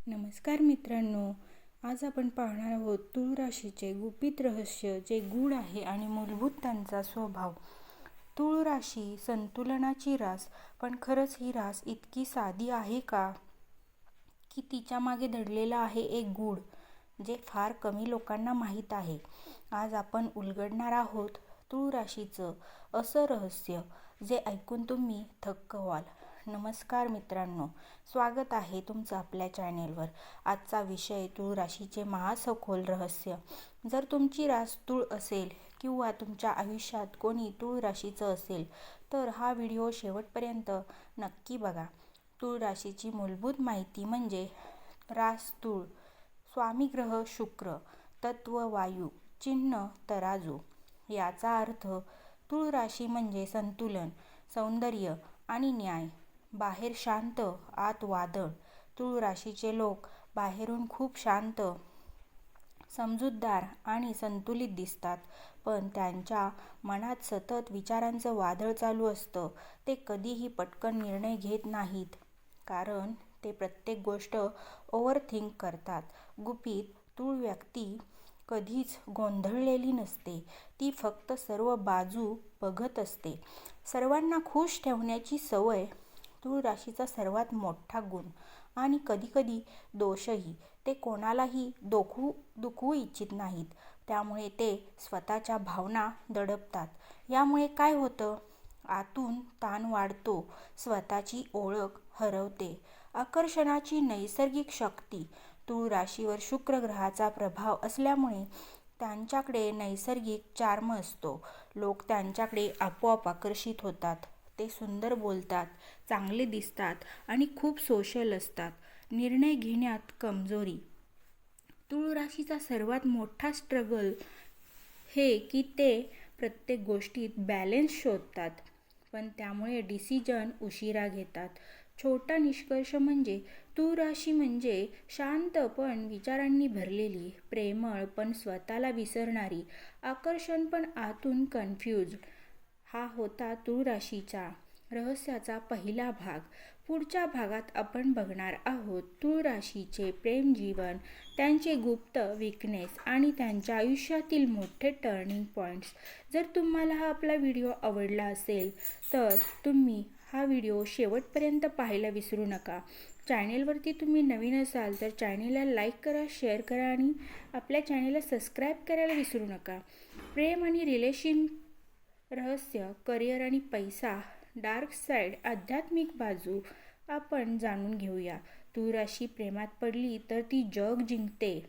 नमस्कार मित्रांनो, आज आपण पाहणार आहोत तुळ राशीचे गुपित रहस्य, जे गूढ आहे आणि मूलभूत त्यांचा स्वभाव. तुळ राशी संतुलनाची रास, पण खरंच ही रास इतकी साधी आहे का, की तिच्या मागे दडलेला आहे एक गूढ जे फार कमी लोकांना माहीत आहे. आज आपण उलगडणार आहोत तुळ राशीचं असं रहस्य, जे ऐकून तुम्ही थक्क व्हाल. नमस्कार मित्रांनो, स्वागत आहे तुमचं आपल्या चॅनेलवर. आजचा विषय तुळ राशीचे महासखोल रहस्य. जर तुमची रास तुळ असेल किंवा तुमच्या आयुष्यात कोणी तुळ राशीचं असेल तर हा व्हिडिओ शेवटपर्यंत नक्की बघा. तुळ राशीची मूलभूत माहिती म्हणजे रास तुळ, स्वामी ग्रह शुक्र, तत्व वायू, चिन्ह तराजू. याचा अर्थ तुळ राशी म्हणजे संतुलन, सौंदर्य आणि न्याय. बाहेर शांत, आत वादळ. तुळ राशीचे लोक बाहेरून खूप शांत, समजूतदार आणि संतुलित दिसतात, पण त्यांच्या मनात सतत विचारांचं वादळ चालू असतं. ते कधीही पटकन निर्णय घेत नाहीत, कारण ते प्रत्येक गोष्ट ओव्हरथिंक करतात. गुपित तुळ व्यक्ती कधीच गोंधळलेली नसते. ती फक्त सर्व बाजू बघत असते. सर्वांना खुश ठेवण्याची सवय तुळ राशीचा सर्वात मोठा गुण आणि कधीकधी दोषही. ते कोणालाही दुखवू इच्छित नाहीत, त्यामुळे ते स्वतःच्या भावना दडपतात. यामुळे काय होतं? आतून ताण वाढतो, स्वतःची ओळख हरवते. आकर्षणाची नैसर्गिक शक्ती. तुळ राशीवर शुक्र ग्रहाचा प्रभाव असल्यामुळे त्यांच्याकडे नैसर्गिक चार्म असतो. लोक त्यांच्याकडे आपोआप आकर्षित होतात. ते सुंदर बोलतात, चांगले दिसतात आणि खूप सोशल असतात. निर्णय घेण्यात कमजोरी. तुळ राशीचा सर्वात मोठा स्ट्रगल हे की ते प्रत्येक गोष्टीत बॅलन्स शोधतात, पण त्यामुळे डिसिजन उशिरा घेतात. छोटा निष्कर्ष म्हणजे तुळ राशी म्हणजे शांत पण विचारांनी भरलेली, प्रेमळ पण स्वतःला विसरणारी, आकर्षण पण आतून कन्फ्युज्ड. हा होता तुळ राशीच्या रहस्याचा पहिला भाग. पुढच्या भागात आपण बघणार आहोत तुळ राशीचे प्रेमजीवन, त्यांचे गुप्त वीकनेस आणि त्यांच्या आयुष्यातील मोठे टर्निंग पॉइंट्स. जर तुम्हाला हा आपला व्हिडिओ आवडला असेल तर तुम्ही हा व्हिडिओ शेवटपर्यंत पाहायला विसरू नका. चॅनेलवरती तुम्ही नवीन असाल तर चॅनेलला लाईक करा, शेअर करा आणि आपल्या चॅनेलला सबस्क्राईब करायला विसरू नका. प्रेम आणि रिलेशन रहस्य, करिअर आणि पैसा, डार्क साईड, आध्यात्मिक बाजू आपण जाणून घेऊया. तुळ राशी प्रेमात पडली तर ती जग जिंकते,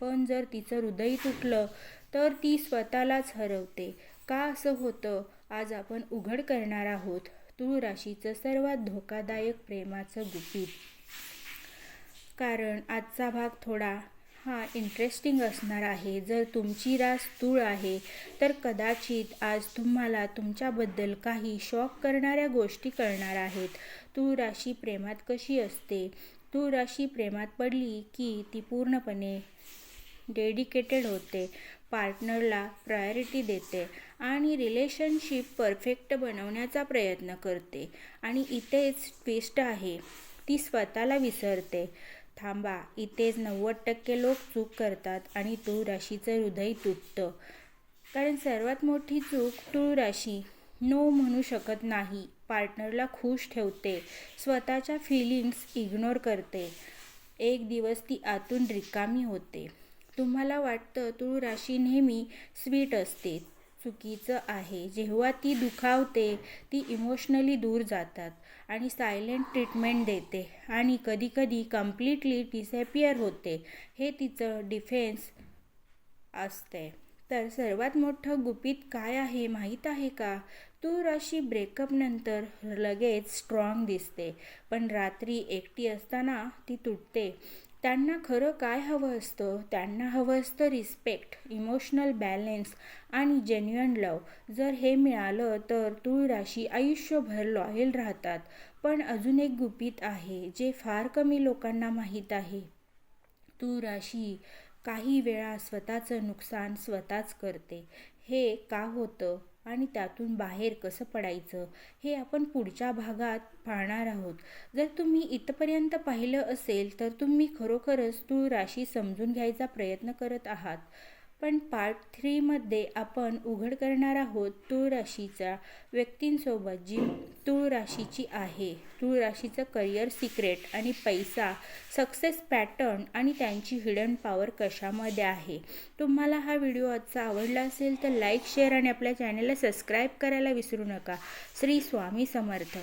पण जर तिचं हृदय तुटलं तर ती स्वतःलाच हरवते. का असं होतं? आज आपण उघड करणार आहोत तुळ राशीचं सर्वात धोकादायक प्रेमाचं गुपित. कारण आजचा भाग थोडा इंटरेस्टिंग असणार आहे. जर तुमची रास तुळ आहे तर कदाचित आज तुम्हाला तुमच्याबद्दल काही शॉक करणाऱ्या गोष्टी कळणार आहेत. तुळ राशी प्रेमात कशी असते? तुळ राशी प्रेमात पडली की ती पूर्णपणे डेडिकेटेड होते, पार्टनरला प्रायोरिटी देते आणि रिलेशनशिप परफेक्ट बनवण्याचा प्रयत्न करते. आणि इथेच ट्विस्ट आहे, ती स्वतःला विसरते. थांबा, इथेच 90% लोक चूक करतात आणि तुळ राशीचं हृदय तुटतं. कारण सर्वात मोठी चूक तुळ राशी नो म्हणू शकत नाही, पार्टनरला खुश ठेवते, स्वतःच्या फिलिंग्स इग्नोर करते. एक दिवस ती आतून रिकामी होते. तुम्हाला वाटतं तुळ राशी नेहमी स्वीट असते. चुकीचं आहे. जेव्हा ती दुखावते, ती इमोशनली दूर जातात आणि सायलेंट ट्रीटमेंट देते आणि कधीकधी कम्प्लिटली डिसअपिअर होते. हे तिचं डिफेन्स असते. तर सर्वात मोठं गुपित काय आहे माहीत आहे का? तुळ राशी ब्रेकअप नंतर लगेच स्ट्रॉंग दिसते, पण रात्री एकटी असताना ती तुटते. त्यांना खरं काय हवं असतं? त्यांना हवं असतं रिस्पेक्ट, इमोशनल बॅलन्स आणि जेन्युइन लव्ह. जर हे मिळालं तर तुळ राशी आयुष्यभर लॉयल राहतात. पण अजून एक गुपित आहे जे फार कमी लोकांना माहीत आहे. तुळ राशी काही वेळा स्वतःचं नुकसान स्वतःच करते. हे का होतं? आणि त्यातून बाहेर कसं पडायचं हे आपण पुढच्या भागात पाहणार आहोत. जर तुम्ही इथपर्यंत पाहिलं असेल तर तुम्ही खरोखरच तूळ राशी समजून घ्यायचा प्रयत्न करत आहात. पण पार्ट 3 मध्ये आपण उघड करणार आहोत तूळ राशीच्या व्यक्तींसोबत जी तूळ राशीची आहे. तूळ राशीचं करिअर सिक्रेट आणि पैसा, सक्सेस पॅटर्न आणि त्यांची हिडन पॉवर कशामध्ये आहे. तुम्हाला हा व्हिडिओ आजचा आवडला असेल तर लाईक, शेअर आणि आपल्या चॅनलला सबस्क्राईब करायला विसरू नका. श्री स्वामी समर्थ.